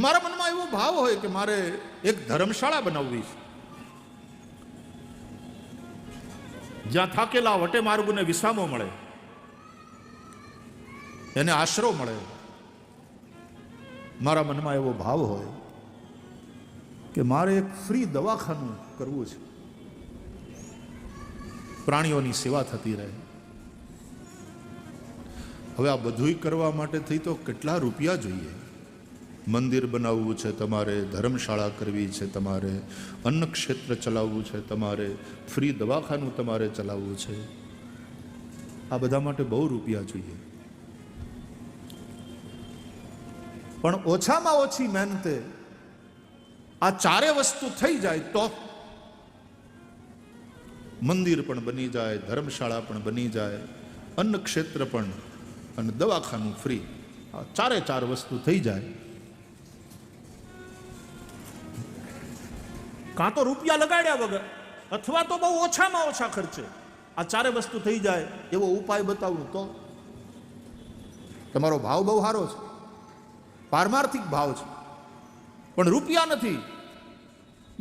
મારા મનમાં એવો ભાવ હોય કે મારે એક ધર્મશાળા બનાવવી છે, જ્યાં થાકેલા વટે માર્ગોને વિસામો મળે, એને આશરો મળે. મારા મનમાં એવો ભાવ હોય કે મારે એક ફ્રી દવાખાનું કરવું છે, પ્રાણીઓની સેવા થતી રહે. હવે આ બધુંય કરવા માટે થઈ તો કેટલા રૂપિયા જોઈએ. મંદિર બનાવવું છે તમારે, ધર્મશાળા કરવી છે તમારે, અન્ન ક્ષેત્ર ચલાવવું છે તમારે, ફ્રી દવાખાનું તમારે ચલાવવું છે. આ બધા માટે બહુ રૂપિયા જોઈએ. પણ ઓછામાં ઓછી મહેનતે આ ચારે વસ્તુ થઈ જાય તો મંદિર પણ બની જાય, ધર્મશાળા પણ બની જાય, અન્ન ક્ષેત્ર પણ અને દવાખાનું ફ્રી. આ ચારે ચાર વસ્તુ થઈ જાય. કાં તો રૂપિયા લગાડ્યા વગર અથવા તો બહુ ઓછામાં ઓછા ખર્ચે આ ચારે વસ્તુ થઈ જાય એવો ઉપાય બતાવું તો તમારો ભાવ બહુ સારો છે, પારમાર્થિક ભાવ છે, પણ રૂપિયા નથી.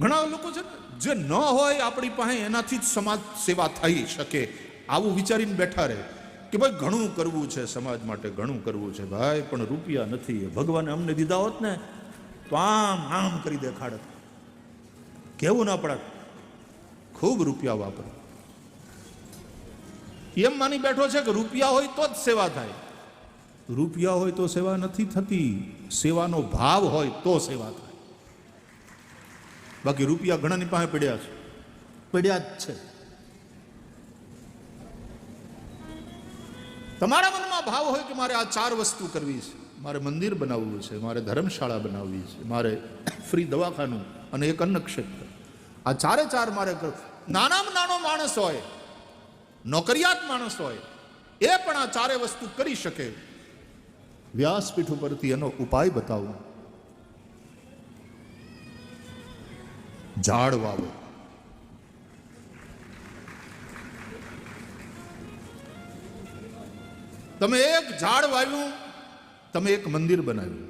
ઘણા લોકો છે જે ન હોય આપણી પાસે એનાથી જ સમાજ સેવા થઈ શકે આવું વિચારીને બેઠા રહે કે ભાઈ ઘણું કરવું છે સમાજ માટે, ઘણું કરવું છે ભાઈ, પણ રૂપિયા નથી. ભગવાને અમને દીધા હોત ને તો આમ આમ કરી દેખાડત. કેવું ના પડે, ખૂબ રૂપિયા વાપરો. એમ માની બેઠો છે કે રૂપિયા હોય તો જ સેવા થાય. રૂપિયા હોય તો સેવા નથી થતી, સેવાનો ભાવ હોય તો સેવા થાય. બાકી રૂપિયા ઘણાની પાસે પડ્યા છે, પડ્યા જ છે. તમારા મનમાં ભાવ હોય કે મારે આ ચાર વસ્તુ કરવી છે, મારે મંદિર બનાવવું છે, મારે ધર્મશાળા બનાવવી છે, મારે ફ્રી દવાખાનું અને એક અન્ન ક્ષેત્ર, આ ચારે ચાર મારે કરવું. નાનામાં નાનો માણસ હોય, નોકરિયાત માણસ હોય, એ પણ આ ચારે વસ્તુ કરી શકે. વ્યાસપીઠ ઉપરથી એનો ઉપાય બતાવું. ઝાડ વાવો. તમે એક ઝાડ વાવ્યું, તમે એક મંદિર બનાવ્યું.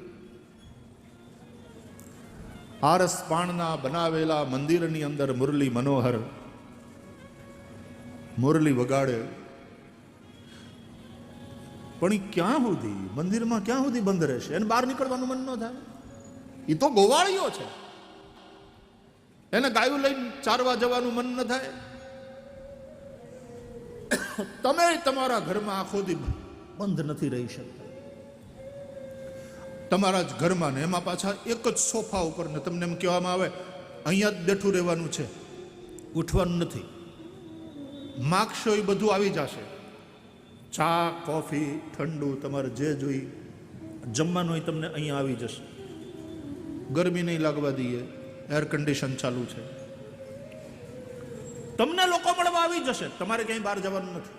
આરસ પાણના બનાવેલા મંદિરની અંદર મુરલી મનોહર મુરલી વગાડે, પણ એ ક્યાં સુધી મંદિરમાં ક્યાં સુધી બંધ રહેશે? એને બહાર નીકળવાનું મન ન થાય. એ તો ગોવાળીઓ છે, એને ગાયું લઈને ચારવા જવાનું મન ન થાય. તમે તમારા ઘરમાં આખો દી બંધ નથી રહી શકતા. તમારા જ ઘરમાં ને એમાં પાછા એક જ સોફા ઉપર ને તમને એમ કહેવામાં આવે અહીંયા જ બેઠું રહેવાનું છે, ઉઠવાનું નથી. માગશો એ બધું આવી જશે, ચા કોફી ઠંડુ તમારે જે જોઈ, જમવાનું એ તમને અહીંયા આવી જશે. ગરમી નહીં લાગવા દઈએ, એર કન્ડિશન ચાલુ છે. તમને લોકો મળવા આવી જશે, તમારે ક્યાંય બહાર જવાનું નથી.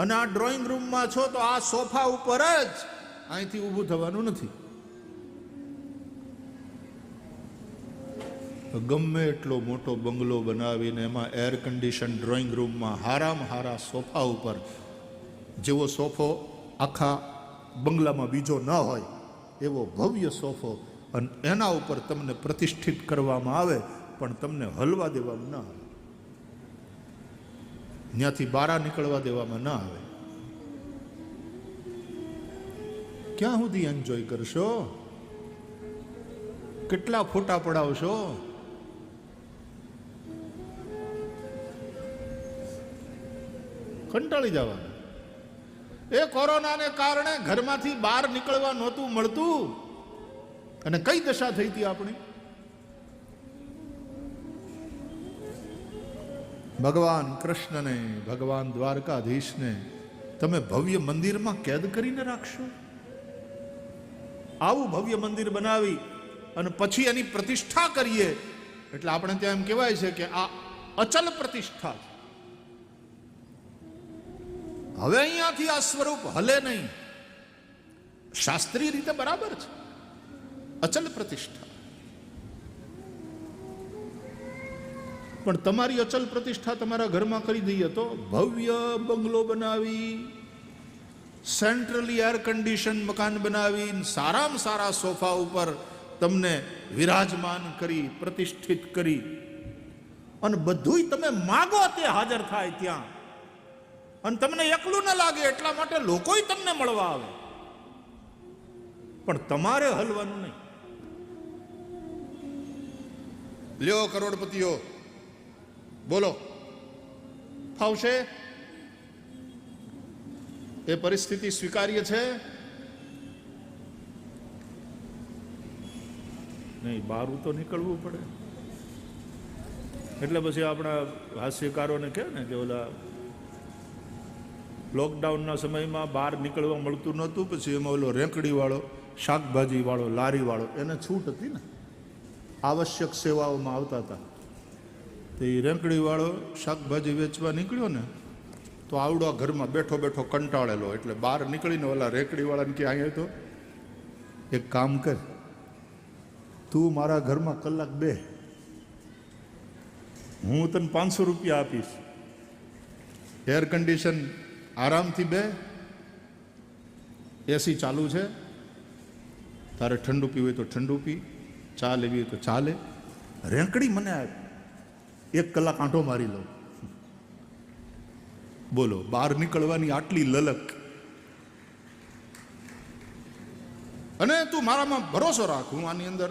અને આ ડ્રોઈંગ રૂમમાં છો તો આ સોફા ઉપર જ, અહીંથી ઊભું થવાનું નથી. ગમે એટલો મોટો બંગલો બનાવીને એમાં એર કન્ડિશન ડ્રોઈંગ રૂમમાં હારામાં હારા સોફા ઉપર, જેવો સોફો આખા બંગલામાં બીજો ન હોય એવો ભવ્ય સોફો, અને એના ઉપર તમને પ્રતિષ્ઠિત કરવામાં આવે પણ તમને હલવા દેવામાં ના આવે, ત્યાંથી બહાર નીકળવા દેવામાં ના આવે. ક્યાં સુધી એન્જોય કરશો? કેટલા ફોટા પડાવશો? કંટાળી જવાનું. એ કોરોનાને કારણે ઘરમાંથી બહાર નીકળવા નહોતું મળતું, અને કઈ દશા થઈ હતી આપણી. ભગવાન કૃષ્ણને, ભગવાન દ્વારકાધીશને તમે ભવ્ય મંદિરમાં કેદ કરીને રાખશો? આવું ભવ્ય મંદિર બનાવી અને પછી એની પ્રતિષ્ઠા કરીએ એટલે આપણે ત્યાં એમ કહેવાય છે કે આ અચલ પ્રતિષ્ઠા છે. હવે અહીંયાથી આ સ્વરૂપ હલે નહીં. શાસ્ત્રીય રીતે બરાબર છે, અચલ પ્રતિષ્ઠા. પણ તમારી અચલ પ્રતિષ્ઠા તમારા ઘરમાં કરી દઈએ તો ભવ્ય બંગલો બનાવી સેન્ટ્રલી એર કન્ડિશન મકાન બનાવીને સારામાં સારા સોફા ઉપર તમને વિરાજમાન કરી, પ્રતિષ્ઠિત કરી, અને બધુંય તમે માગો તે હાજર થાય ત્યાં, અને તમને એકલું ન લાગે એટલા માટે લોકોય તમને મળવા આવે, પણ તમારે હલવાનું નહીં. લ્યો કરોડપતિઓ, બોલો, ફાવશે? એ પરિસ્થિતિ સ્વીકાર્ય છે? નહીં, બહાર તો નીકળવું પડે. એટલે પછી આપણા હાસ્યકારોને કહે ને કે ઓલા લોકડાઉનના સમયમાં બહાર નીકળવા મળતું નહોતું, પછી એમાં ઓલો રેંકડી વાળો, શાકભાજી વાળો, લારી વાળો, એને છૂટ હતી ને, આવશ્યક સેવાઓમાં આવતા હતા. તો એ રેંકડી વાળો શાકભાજી વેચવા નીકળ્યો ને, તો આવડો ઘરમાં બેઠો બેઠો કંટાળેલો, એટલે બહાર નીકળીને ઓલા રેંકડી વાળાને કે અહીંયા તો એક કામ કર, તું મારા ઘરમાં કલાક બે, હું તને 500 રૂપિયા આપીશ, એર કન્ડિશન આરામથી બે, એસી ચાલુ છે, તારે ઠંડુ પીવું હોય તો ઠંડુ પી, ચા લેવી હોય તો ચા લે, રેંકડી મને 1 કલાક આંટો મારી લો. બોલો, બહાર નીકળવાની આટલી લલક. અને તું મારામાં ભરોસો રાખ, હું આની અંદર,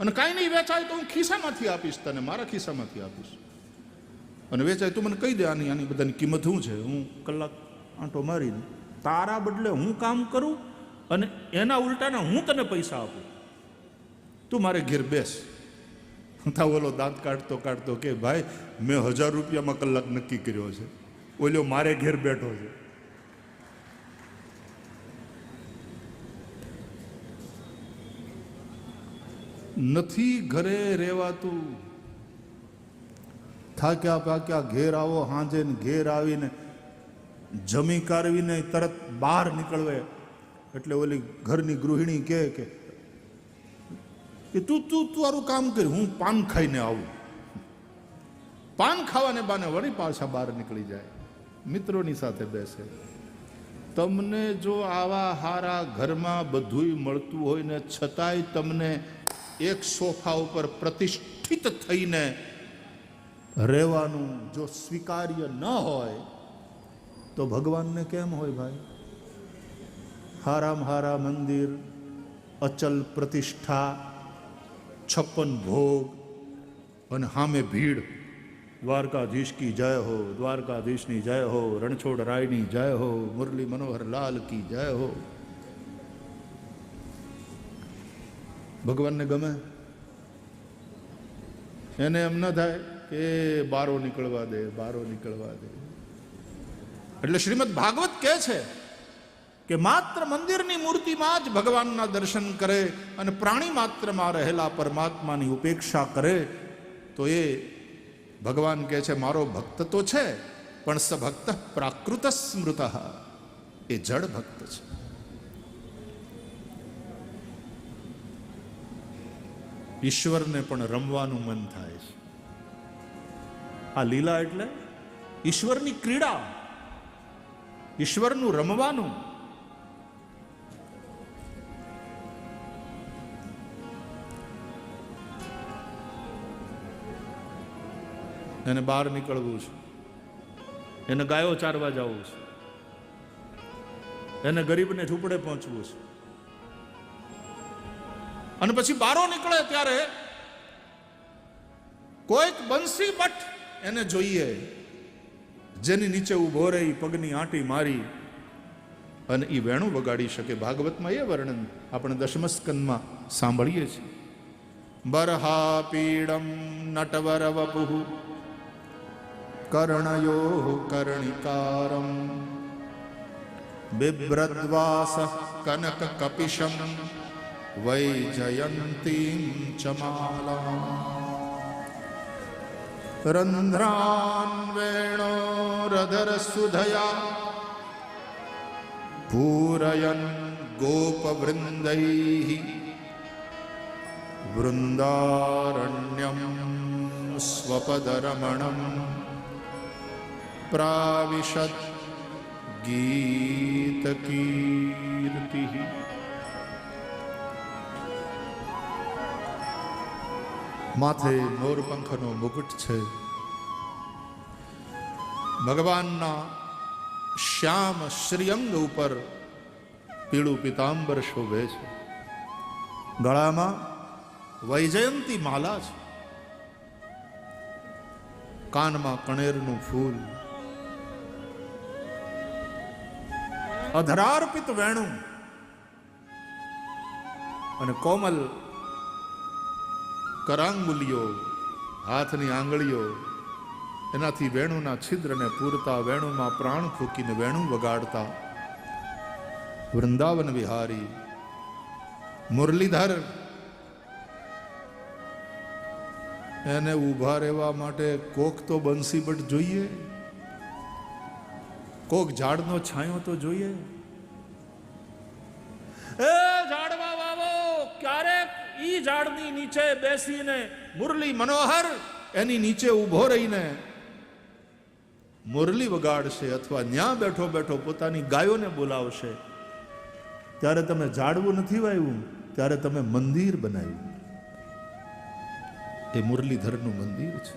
અને કાંઈ નહીં વેચાય તો હું ખિસ્સામાંથી આપીશ તને, મારા ખિસ્સામાંથી આપીશ, અને વેચાય તું મને કહી દે આની બધાની કિંમત શું છે, હું કલાક આંટો મારીને તારા બદલે હું કામ કરું, અને એના ઉલટાના હું તને પૈસા આપું, તું મારે ઘેર બેસ. તા ઓલો દાંત કાઢતો કાઢતો કે ભાઈ, મેં 1000 રૂપિયામાં કલાક નક્કી કર્યો છે, ઓલો મારે ઘેર બેઠો છે. નથી ઘરે રહેવાતું, થાક્યા પાક્યા ઘેર આવો, હાંજે ઘેર આવીને જમી કારવીને તરત બહાર નીકળવે, એટલે ઓલી ઘરની ગૃહિણી કહે કે તું તારું કામ કર, હું પાન ખાઈને આવું. પાન ખાવાને બાને વળી પાછા બહાર નીકળી જાય, મિત્રોની સાથે બેસે. તમને જો આવા હારા ઘરમાં બધુંય મળતું હોય ને છતાંય તમને એક સોફા ઉપર પ્રતિષ્ઠિત થઈને રહેવાનું જો સ્વીકાર્ય ન હોય તો ભગવાનને કેમ હોય ભાઈ? હારામાં હારા મંદિર, અચલ પ્રતિષ્ઠા, 56 ભોગ, અને સામે ભીડ. દ્વારકાધીશ કી જય હો, દ્વારકાધીશની જય હો, રણછોડ રાયની જય હો, મુરલી મનોહર લાલ કી જય હો. ભગવાનને ગમે? એને એમ ન થાય કે બારો નીકળવા દે, બારો નીકળવા દે. એટલે શ્રીમદ ભાગવત કહે છે કે માત્ર મંદિરની મૂર્તિમાં જ ભગવાનના દર્શન કરે અને પ્રાણી માત્રમાં રહેલા પરમાત્માની ઉપેક્ષા કરે તો એ ભગવાન કહે છે મારો ભક્ત તો છે, પણ સ ભક્ત પ્રાકૃત સ્મૃત, એ જડ ભક્ત છે. ઈશ્વરને પણ રમવાનું મન થાય છે. આ લીલા એટલે ઈશ્વરની ક્રીડા, ઈશ્વરનું રમવાનું. એને બહાર નીકળવું છે, એને ગાયો ચારવા જવું છે, એને ગરીબને ઝૂંપડે પહોંચવું છે. અને પછી બારો નીકળે ત્યારે કોઈક બંસી ભટ્ટ એને જોઈએ, જેની નીચે ઉભો રહી પગની આંટી મારી અને એ વેણું વગાડી શકે. ભાગવતમાં એ વર્ણન આપણે 10મ સ્કંદમાં સાંભળીએ છીએ. બરહા પીડમ નટવર વપુઃ કર્ણયો કર્ણિકારમ બિભ્રદ્વાસ કનક કપિશમ વૈજયંતીમ ચમાલામ રંધ્રાન વેણોરધર સુધયા પૂરયન ગોપવૃંદૈઃ વૃંદારણ્યમ સ્વપદરમણમ પ્રાવિશદ ગીત કીર્તિ. માથે મોરપંખનો મુકુટ છે, ભગવાનના શ્યામ શ્રીઅંગ ઉપર પીળું પીતાંબર શોભે છે, ગળામાં વૈજયંતી માલા છે, કાનમાં કણેરનું ફૂલ, અધરાર્પિત વેણું અને કોમલ કરાંગુલીઓ, હાથની આંગળીઓ, એનાથી વેણુના છિદ્રને પૂરતા, વેણુમાં પ્રાણ ફૂકીને વેણું વગાડતા વૃંદાવન વિહારી મુરલીધર. એને ઊભા રહેવા માટે કોક તો બંસીબટ જોઈએ, કોક ઝાડનો છાંયો તો જોઈએ. એ ઝાડવા વાવો, ક્યારેક ઈ ઝાડની નીચે બેસીને મુરલી મનોહર એની નીચે ઊભો રહીને મુરલી વગાડશે, અથવા ન્યા બેઠો બેઠો પોતાની ગાયોને બોલાવશે. ત્યારે તમે ઝાડવું નથી વાવ્યું, ત્યારે તમે મંદિર બનાવ્યું. એ મુરલીધરનું મંદિર છે.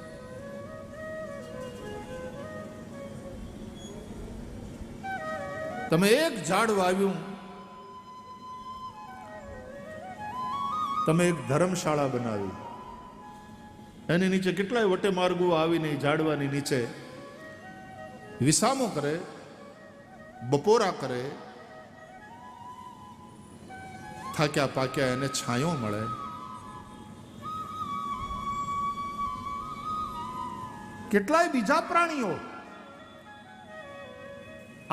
તમે એક ઝાડ વાવ્યું, તમે એક ધર્મશાળા બનાવી, એની નીચે કેટલાય વટે માર્ગો આવીને ઝાડવાની નીચે વિસામો કરે, બપોરા કરે, થાક્યા પાક્યા એને છાંયો મળે. કેટલાય બીજા પ્રાણીઓ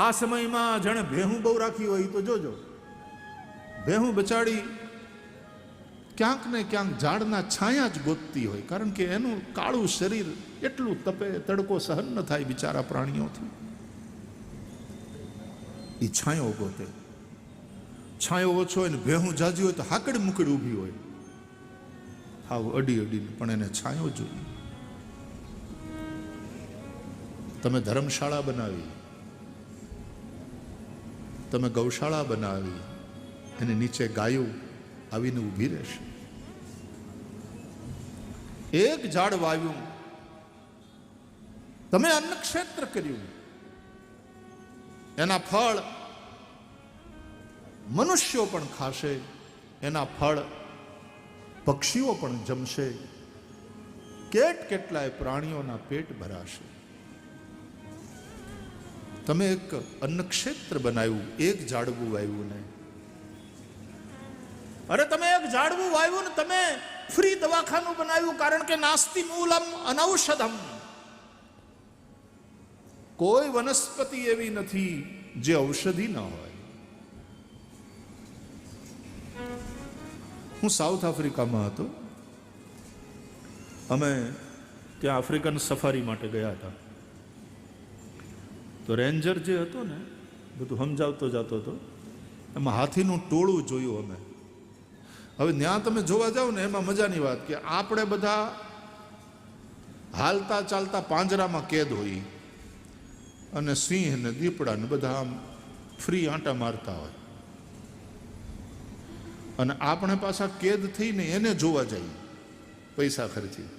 આ સમયમાં જાણે ભેહું બહુ રાખી હોય તો જોજો, ભેહું બચાડી ક્યાંક ને ક્યાંક ઝાડના છાયા જ ગોતતી હોય, કારણ કે એનું કાળું શરીર એટલું તપે, તડકો સહન ન થાય બિચારા પ્રાણીઓથી. એ છાંયો ગોતે. છાંયો ઓછો હોય ને ભેહું જાજી હોય તો હાકડ મુકડ ઊભી હોય, હાવ અડી અડીને, પણ એને છાંયો જોઈએ. તમે ધર્મશાળા બનાવી, તમે ગૌશાળા બનાવી, એની નીચે ગાયો આવીને ઊભી રહેશે. એક ઝાડ વાવ્યું, તમે અન્ન ક્ષેત્ર કર્યું, એના ફળ મનુષ્યો પણ ખાશે, એના ફળ પક્ષીઓ પણ જમશે, કેટલાય પ્રાણીઓના પેટ ભરાશે. તમે એક અન્ન ક્ષેત્ર બનાવ્યું, એક ઝાડવું વાવ્યું ને. અરે તમે એક ઝાડવું વાવ્યું ને તમે ફ્રી દવાખાનું બનાવ્યું, કારણ કે નાસ્તિ મૂલમ અનૌષધમ. કોઈ વનસ્પતિ એવી નથી જે ઔષધિ ન હોય. હું સાઉથ આફ્રિકામાં હતો, અમે ત્યાં આફ્રિકન સફારી માટે ગયા હતા. તો રેન્જર જે હતો ને બધું સમજાવતો જતો હતો, એમાં હાથીનું ટોળું જોયું અમે. હવે ત્યાં તમે જોવા જાઓ ને એમાં મજાની વાત કે આપણે બધા હાલતા ચાલતા પાંજરામાં કેદ હોઈએ, અને સિંહ ને દીપડા ને બધા આમ ફ્રી આંટા મારતા હોય, અને આપણે પાછા કેદ થઈને એને જોવા જઈએ પૈસા ખર્ચી.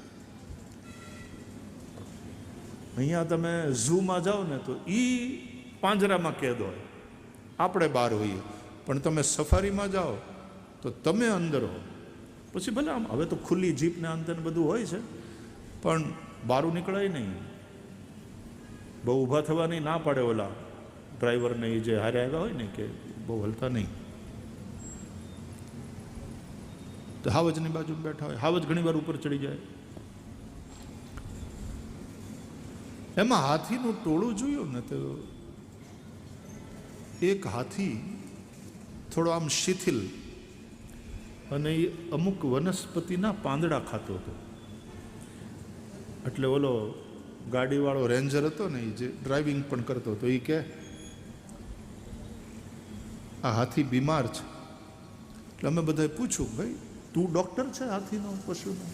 અહીંયા તમે ઝૂમાં જાઓ ને તો ઈ પાંજરામાં કેદ હોય, આપણે બહાર હોઈએ, પણ તમે સફારીમાં જાઓ તો તમે અંદર હો. પછી ભલે આમ હવે તો ખુલ્લી જીપને અંતર બધું હોય છે, પણ બહાર નીકળાય નહીં. બહુ ઊભા થવાની ના પાડે ઓલા ડ્રાઈવરને, એ જે હારે આવ્યા હોય ને, કે બહુ હલતા નહીં. તો હાવજની બાજુ બેઠા હોય, હાવજ ઘણી વાર ઉપર ચડી જાય. એમાં હાથીનું ટોળું જોયું ને તો એક હાથી થોડો આમ શિથિલ, અને એ અમુક વનસ્પતિના પાંદડા ખાતો હતો. એટલે ઓલો ગાડીવાળો રેન્જર હતો ને, એ જે ડ્રાઇવિંગ પણ કરતો હતો, એ કે આ હાથી બીમાર છે. એટલે અમે બધાએ પૂછ્યું, ભાઈ તું ડૉક્ટર છે હાથીનો, પશુનો?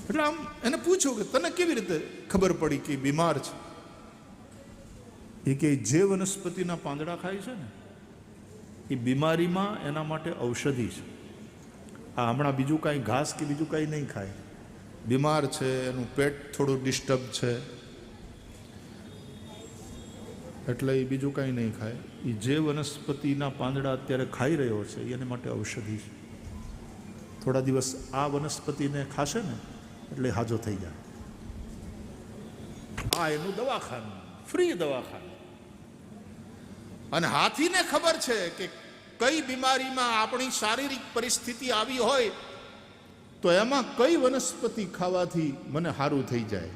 એટલે આમ એને પૂછ્યું કે તને કેવી રીતે ખબર પડી કે બીમાર છે? એ કે જે વનસ્પતિના પાંદડા ખાય છે ને એ બીમારીમાં એના માટે ઔષધિ છે. આ હમણાં બીજું કાંઈ ઘાસ કે બીજું કાંઈ નહીં ખાય, બીમાર છે, એનું પેટ થોડું ડિસ્ટર્બ છે એટલે એ બીજું કાંઈ નહીં ખાય. એ જે વનસ્પતિના પાંદડા અત્યારે ખાઈ રહ્યો છે એને માટે ઔષધિ છે. થોડા દિવસ આ વનસ્પતિને ખાશે ને એટલે હાજો થઈ જાય. આ એનું દવાખાનું, ફ્રી દવાખાનું. અને હાથીને ખબર છે કે કઈ બીમારીમાં આપણી શારીરિક પરિસ્થિતિ આવી હોય તો એમાં કઈ વનસ્પતિ ખાવાથી મને સારું થઈ જાય.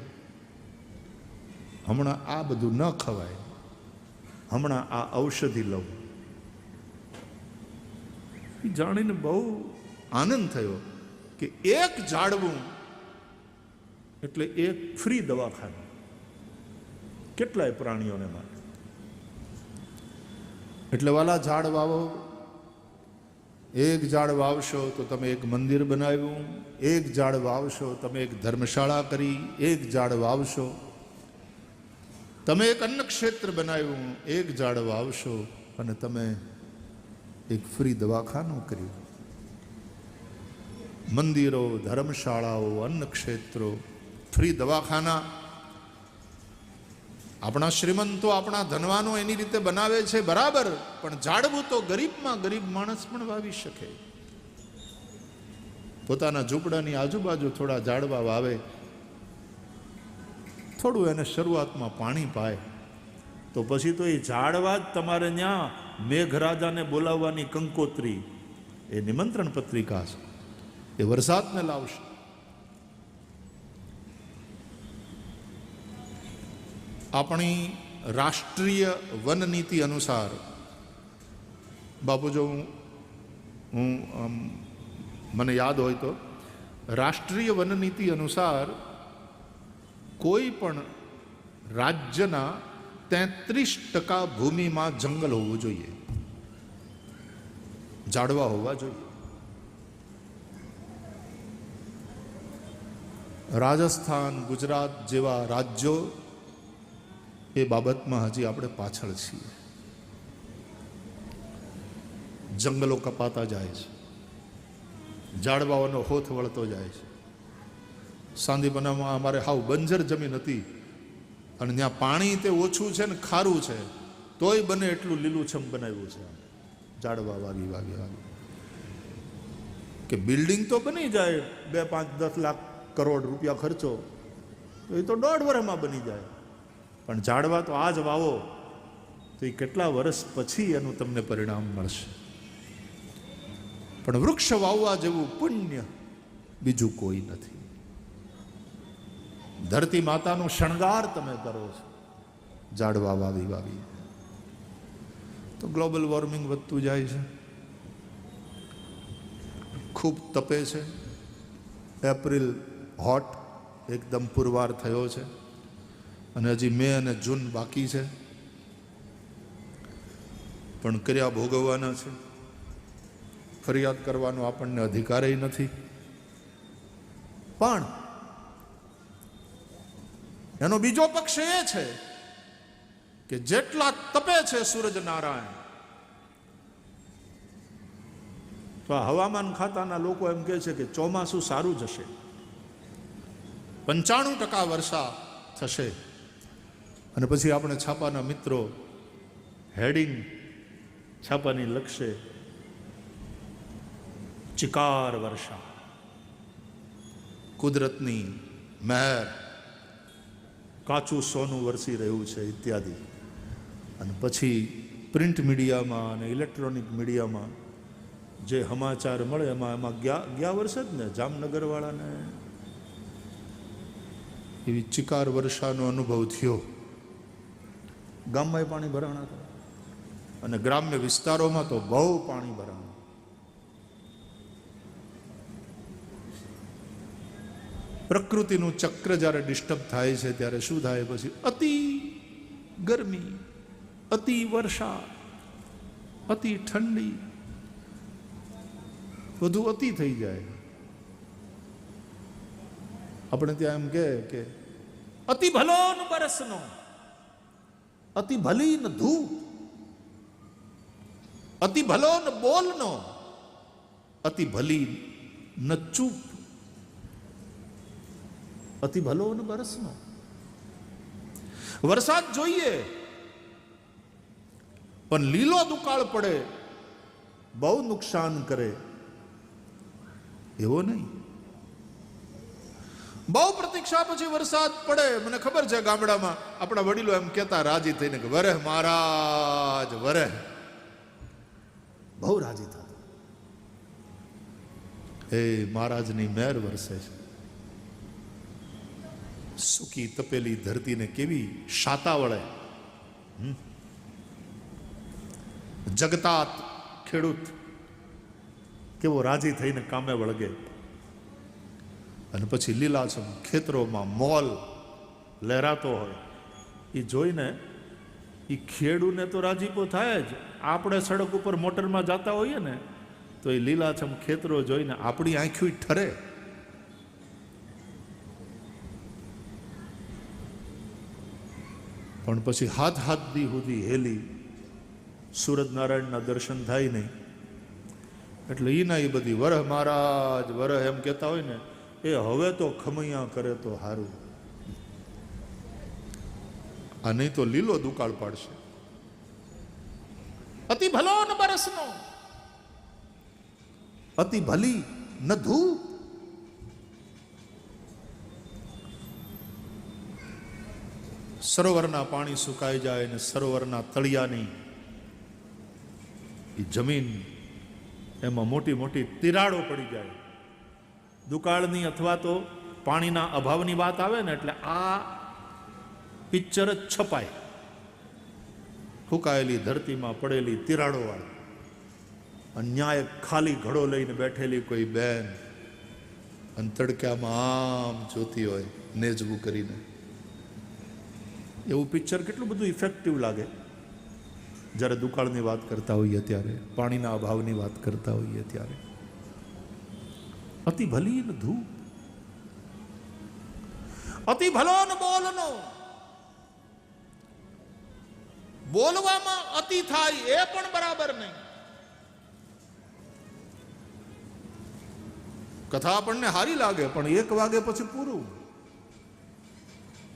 હમણાં આ બધું ન ખવાય, હમણાં આ ઔષધિ લઉં. જાણીને બહુ આનંદ થયો કે એક ઝાડવું એટલે એક ફ્રી દવાખાનું કેટલાય પ્રાણીઓને માટે. એટલે વાલા ઝાડ વાવો. એક ઝાડ વાવશો તો તમે એક મંદિર બનાવ્યું, એક ઝાડ વાવશો તમે એક ધર્મશાળા કરી, એક ઝાડ વાવશો તમે એક અન્ન ક્ષેત્ર બનાવ્યું, એક ઝાડ વાવશો અને તમે એક ફ્રી દવાખાનું કર્યું. મંદિરો, ધર્મશાળાઓ, અન્ન ક્ષેત્રો, ફ્રી દવાખાના. આપણા શ્રીમંતો, આપણા ધનવાનો એની રીતે બનાવે છે બરાબર, પણ ઝાડવું તો ગરીબમાં ગરીબ માણસ પણ વાવી શકે. પોતાના ઝૂંપડાની આજુબાજુ થોડા ઝાડવા વાવે, થોડું એને શરૂઆતમાં પાણી પાય, તો પછી તો એ ઝાડવા જ તમારે ત્યાં મેઘરાજાને બોલાવવાની કંકોત્રી, એ નિમંત્રણ પત્રિકા છે, એ વરસાદને લાવશે. આપણી રાષ્ટ્રીય વન નીતિ અનુસાર, બાપુ જો હું મને યાદ હોય તો રાષ્ટ્રીય વન નીતિ અનુસાર કોઈ પણ રાજ્યના 33% ભૂમિમાં જંગલ હોવું જોઈએ, ઝાડવા હોવા જોઈએ. રાજસ્થાન, ગુજરાત જેવા રાજ્યો એ બાબતમાં હજી આપણે પાછળ છીએ. જંગલો કપાતા જાય છે, ઝાડવાઓનો હોથ વળતો જાય છે. સાંદીપનામાં અમારે હાવ બંજર જમીન હતી અને ત્યાં પાણી તે ઓછું છે ને ખારું છે, તોય બને એટલું લીલુંછમ બનાવ્યું છે. ઝાડવા વાવી વાવી વાવી કે બિલ્ડિંગ તો બની જાય 2, 5, 10 લાખ કરોડ રૂપિયા ખર્ચો, તો એ તો 1.5 વર્ષમાં બની જાય. પણ ઝાડવા તો આજ વાવો તો એ કેટલા વર્ષ પછી એનું તમને પરિણામ મળશે. પણ વૃક્ષ વાવવા જેવું પુણ્ય બીજું કોઈ નથી. ધરતી માતાનો શણગાર તમે કરો છો ઝાડવા વાવી વાવી. તો ગ્લોબલ વોર્મિંગ વધતું જાય છે, ખૂબ તપે છે. એપ્રિલ હોટ એકદમ પુરવાર થયો છે અને હજી મે અને જૂન બાકી છે, પણ કર્યા ભોગવવાના છે. ફરિયાદ કરવાનો આપણને અધિકારય નથી. પણ એનો બીજો પક્ષ એ છે કે જેટલા તપે છે સૂરજ નારાયણ, તો આ હવામાન ખાતાના લોકો એમ કહે છે કે ચોમાસું સારું જશે, 95% વર્ષા થશે. અને પછી આપણે છાપાના મિત્રો હેડિંગ છાપાની લખશે ચિકાર વર્ષા, કુદરતની મહેર, કાચું સોનું વરસી રહ્યું છે ઇત્યાદિ. અને પછી પ્રિન્ટ મીડિયામાં અને ઇલેક્ટ્રોનિક મીડિયામાં જે સમાચાર મળે એમાં ગયા વર્ષે જ ને જામનગરવાળાને એવી ચિકાર વર્ષાનો અનુભવ થયો. ગામમાં પાણી ભરાણા હતા અને ગ્રામ્ય વિસ્તારોમાં તો બહુ પાણી ભરાણા. પ્રકૃતિનું ચક્ર જ્યારે ડિસ્ટર્બ થાય છે ત્યારે શું થાય? પછી અતિ ગરમી, અતિ વર્ષા, અતિ ઠંડી, બધું અતિ થઈ જાય. આપણે ત્યાં એમ કે અતિ ભલો બરસનો, અતિ ભલી ન ધૂપ, અતિ ભલો ન બોલનો, અતિ ભલી ન ચૂપ, અતિ ભલો ન બરસનો. વરસાદ જોઈએ પણ લીલો દુકાળ પડે બહુ નુકસાન કરે એવો નહીં. બહુ પ્રતીક્ષા પછી વરસાદ પડે. મને ખબર છે ગામડામાં આપણા વડીલો એમ કહેતા રાજી થઈને કે વરહ મહારાજ વરહ, બહુ રાજી થતા. એ મહારાજની મહેર વરસે છે. સૂકી તપેલી ધરતીને કેવી શાતા વળે. જગતાત ખેડૂત કેવો રાજી થઈને કામે વળગે. અને પછી લીલાછમ ખેતરોમાં મોલ લહેરાતો હોય એ જોઈને એ ખેડૂને તો રાજીપો થાય જ. આપણે સડક ઉપર મોટરમાં જતા હોઈએ ને તો એ લીલાછમ ખેતરો જોઈને આપણી આંખી ઠરે. પણ પછી હાથ દી સુધી હેલી સૂરજનારાયણના દર્શન થાય નહીં. એટલે એના એ બધી વરહ મહારાજ વરહ એમ કહેતા હોય ને એ હવે તો ખમૈયા કરે તો હારું, આ નહીં તો લીલો દુકાળ પાડશે. અતિ ભલો ન બરસનો, અતિ ભલી ન ધૂપ. સરોવરના પાણી સુકાઈ જાય ને સરોવરના તળિયાની એ જમીન એમાં મોટી મોટી તિરાડો પડી જાય. દુકાળની અથવા તો પાણીના અભાવની વાત આવે ને એટલે આ પિક્ચર જ છપાય. ફૂંકાયેલી ધરતીમાં પડેલી તિરાડો વાળી, અન્યાય ખાલી ઘડો લઈને બેઠેલી કોઈ બેન અને તડક્યામાં આમ જોતી હોય નેજવું કરીને. એવું પિક્ચર કેટલું બધું ઇફેક્ટિવ લાગે જ્યારે દુકાળની વાત કરતા હોઈએ ત્યારે, પાણીના અભાવની વાત કરતા હોઈએ ત્યારે. અતિ ભલી ન ધૂપ, અતિ ભલો ન બોલનો. બોલવામાં અતિ થાય એ પણ બરાબર નહીં. કથા આપણને હારી લાગે પણ 1 વાગે પછી પૂરું.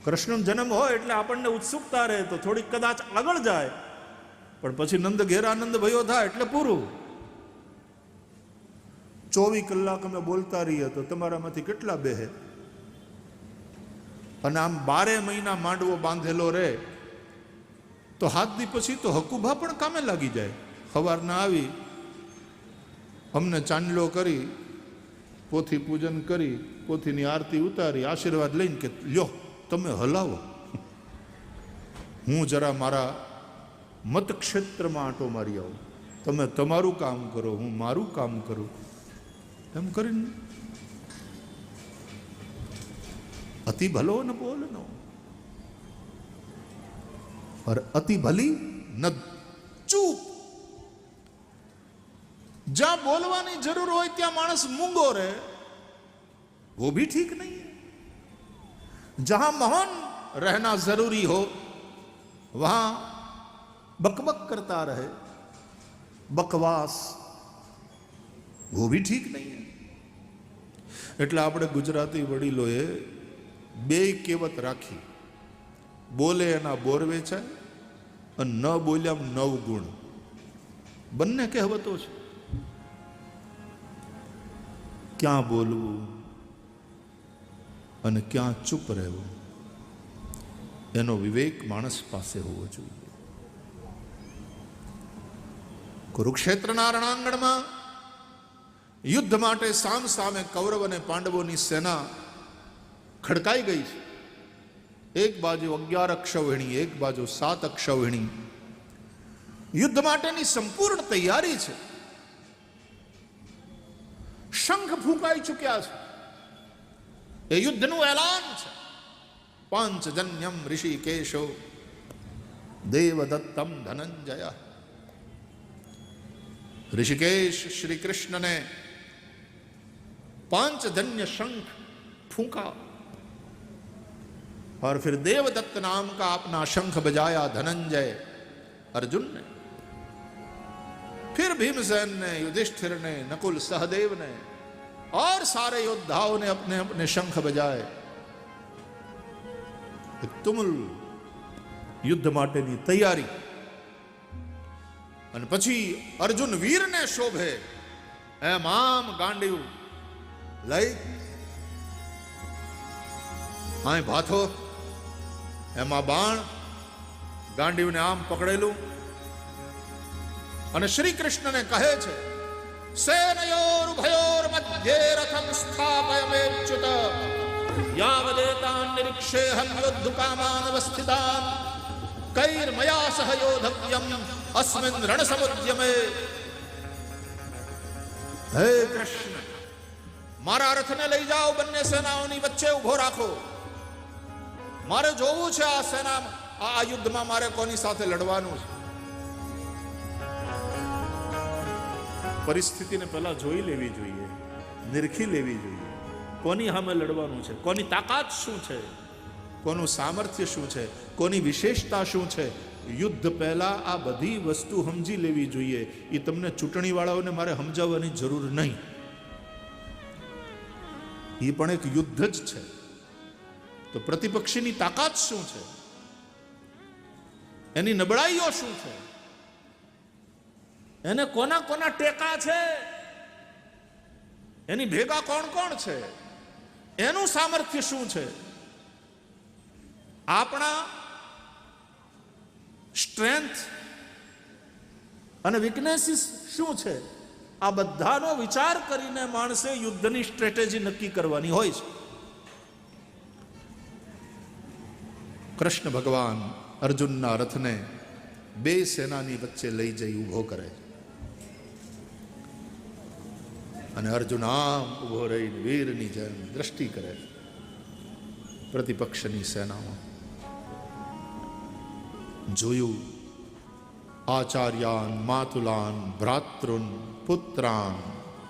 કૃષ્ણ જન્મ હોય એટલે આપણને ઉત્સુકતા રહે તો થોડીક કદાચ આગળ જાય, પણ પછી નંદ ઘેરાનંદ ભયો થાય એટલે પૂરું. 24 કલાક અમે બોલતા રહીએ તો તમારામાંથી કેટલા બેહે? અને આમ 12 મહિના માંડવો બાંધેલો રહે તો હાથ દી પછી તો હકુભા પણ કામે લાગી જાય. સવારના આવી અમને ચાંદલો કરી, પોથી પૂજન કરી, પોથીની આરતી ઉતારી, આશીર્વાદ લઈને કે લ્યો તમે હલાવો, હું જરા મારા મતક્ષેત્રમાં આંટો મારી આવું, તમે તમારું કામ કરો, હું મારું કામ કરું. એમ કરીને અતિ ભલો ન બોલનો और अति भली न चूप. जहां बोलवानी जरूर हो त्या मानस मूंगो रहे वो भी ठीक नहीं है. जहां मौन रहना जरूरी हो वहां बकबक करता रहे, बकवास, वो भी ठीक नहीं है. એટલે આપણે ગુજરાતી વડીલોએ 2 કહેવત રાખી, બોલે એના બોર વેચાય અને ન બોલ્યામ 9 ગુણ. બંને કહેવતો છે. ક્યાં બોલવું અને ક્યાં ચૂપ રહેવું એનો વિવેક માણસ પાસે હોવો જોઈએ. કુરુક્ષેત્રના રણાંગણમાં યુદ્ધ માટે સામ સામે કૌરવ અને પાંડવોની સેના ખડકાઈ ગઈ છે. એક બાજુ 11 અક્ષૌહિણી, એક બાજુ 7 અક્ષૌહિણી. યુદ્ધ માટેની સંપૂર્ણ તૈયારી છે. શંખ ફૂંકાઈ ચૂક્યા છે. એ યુદ્ધનું એલાન છે. પાંચજન્યમ ઋષિકેશો દેવદત્તમ ધનંજય. ઋષિકેશ શ્રી કૃષ્ણને પાંચજન્ય શંખ ફૂંકા. और फिर देवदत्त नाम का अपना शंख बजाया धनंजय अर्जुन ने, फिर भीमसेन ने, युधिष्ठिर ने, नकुल सहदेव ने और सारे योद्धाओं ने अपने अपने शंख बजाए। तुमुल युद्ध माटेनी तैयारी। અને પછી અર્જુન વીરને શોભે એમ આમ ગાંડિયું લઈ અહીં ભાથો, એમાં બાણ, ગાંડિવને આમ પકડેલું અને શ્રી કૃષ્ણને કહે છે, સેનયોર ભયોર મધ્યે રથમ સ્થાપયમેચ્યુત યાવદેતાન નિરીક્ષેહમ યોદ્ધુકામાન અવસ્થિતાન કૈર્મયા સહ યોધવ્યમ અસ્મિન રણસમુદ્યમે. હે કૃષ્ણ, મારા રથને લઈ જાઓ, બંને સેનાઓની વચ્ચે ઉભો રાખો. મારે જોવું છે આ સેના, આ યુદ્ધમાં મારે કોની સાથે લડવાનું છે. પરિસ્થિતિને પહેલા જોઈ લેવી જોઈએ, નિરખી લેવી જોઈએ. કોની સામે લડવાનું છે, કોની તાકાત શું છે, કોનું સામર્થ્ય શું છે, કોની વિશેષતા શું છે. યુદ્ધ પહેલા આ બધી વસ્તુ સમજી લેવી જોઈએ. એ તમને ચૂંટણી વાળાઓને મારે સમજાવવાની જરૂર નહીં. એ પણ એક યુદ્ધ જ છે. તો પ્રતિપક્ષીની તાકાત શું છે, એની નબળાઈઓ શું છે, એને કોના કોના ટેકા છે, એની ભેગા કોણ કોણ છે, એનું સામર્થ્ય શું છે, આપણા સ્ટ્રેન્થ અને વીકનેસીસ શું છે, આ બધાનો વિચાર કરીને માણસે યુદ્ધની સ્ટ્રેટેજી નક્કી કરવાની હોય છે. કૃષ્ણ ભગવાન અર્જુનના રથને બે સેનાની વચ્ચે લઈ જઈ ઊભો કરે અને અર્જુન આમ ઊભો રહીને વીરની જેમ દ્રષ્ટિ કરે પ્રતિપક્ષની સેનામાં. જોયું આચાર્યાન માતુલાન ભ્રાતૃન પુત્રાન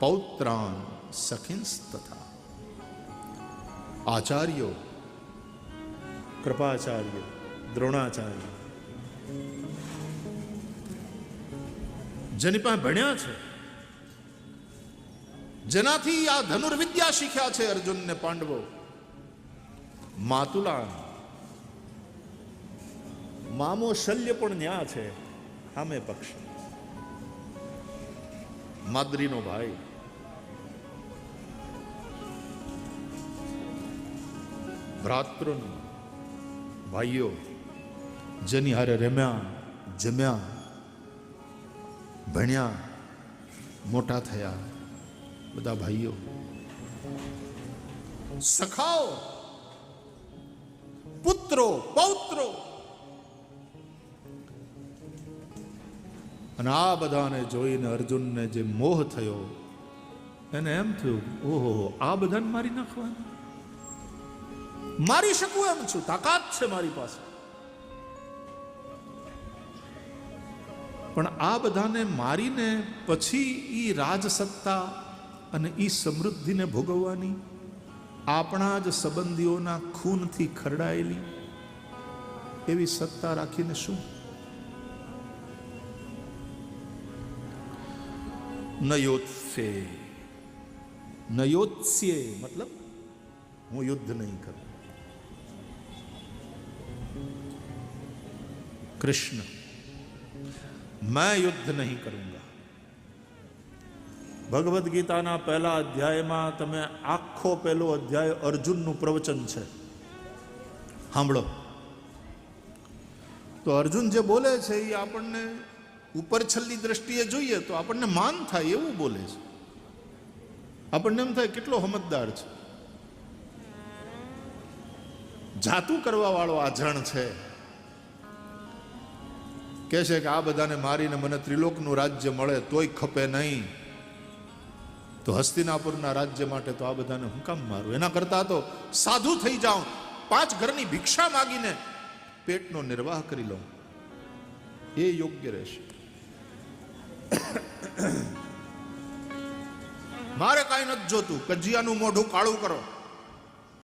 પૌત્રાન સખિંસ તથા. આચાર્યો, કૃપાચાર્ય, દ્રોણાચાર્ય, જેની પાસે ભણ્યા છે, જેનાથી આ ધનુર્વિદ્યા શીખ્યા છે અર્જુન ને પાંડવો. માતુલાન, મામો શલ્ય પણ ન્યા છે સામે પક્ષ, માદ્રીનો ભાઈ. ભ્રાતૃન, ભાઈઓ, જેની હારે રમ્યા, જમ્યા, ભણ્યા, મોટા થયા, બધા ભાઈઓ. સખાઓ, પુત્રો, પૌત્રો. અને આ બધાને જોઈને અર્જુનને જે મોહ થયો, એને એમ થયું, ઓહો, આ બધાને મારી નાખવાનું, મારી શકું એમ છું, તાકાત છે મારી પાસે. પણ આ બધાને મારીને પછી ઈ રાજસત્તા અને ઈ સમૃદ્ધિને ભોગવવાની, આપણા જ સંબંધીઓના ખૂનથી ખરડાયેલી એવી સત્તા રાખીને શું? નયોત્સ્ય મતલબ હું યુદ્ધ નહીં કરું. कृष्ण, मैं युद्ध नहीं करूंगा. ભગવદ્ ગીતાના પહેલા અધ્યાયમાં તમે આખો પહેલો અધ્યાય અર્જુનનું પ્રવચન છે, સાંભળો. તો અર્જુન જે બોલે છે એ આપણને ઉપર છલ્લી દ્રષ્ટિએ જોઈએ તો આપણને માન થાય એવું બોલે છે. આપણને એમ થાય કેટલો સમજદાર છે, જાતું કરવા વાળો આઝણ છે. કહે છે કે આ બધાને મારીને મને ત્રિલોકનું રાજ્ય મળે તોય ખપે નહીં, તો હસ્તિનાપુરના રાજ્ય માટે તો આ બધાને હું કામ મારું? એના કરતા તો સાધુ થઈ જાઉં, 5 ઘરની ભિક્ષા માગીને પેટનો નિર્વાહ કરી લઉં, એ યોગ્ય રહેશે. મારે કાંઈ નથી જોતું, કજિયાનું મોઢું કાળું કરો,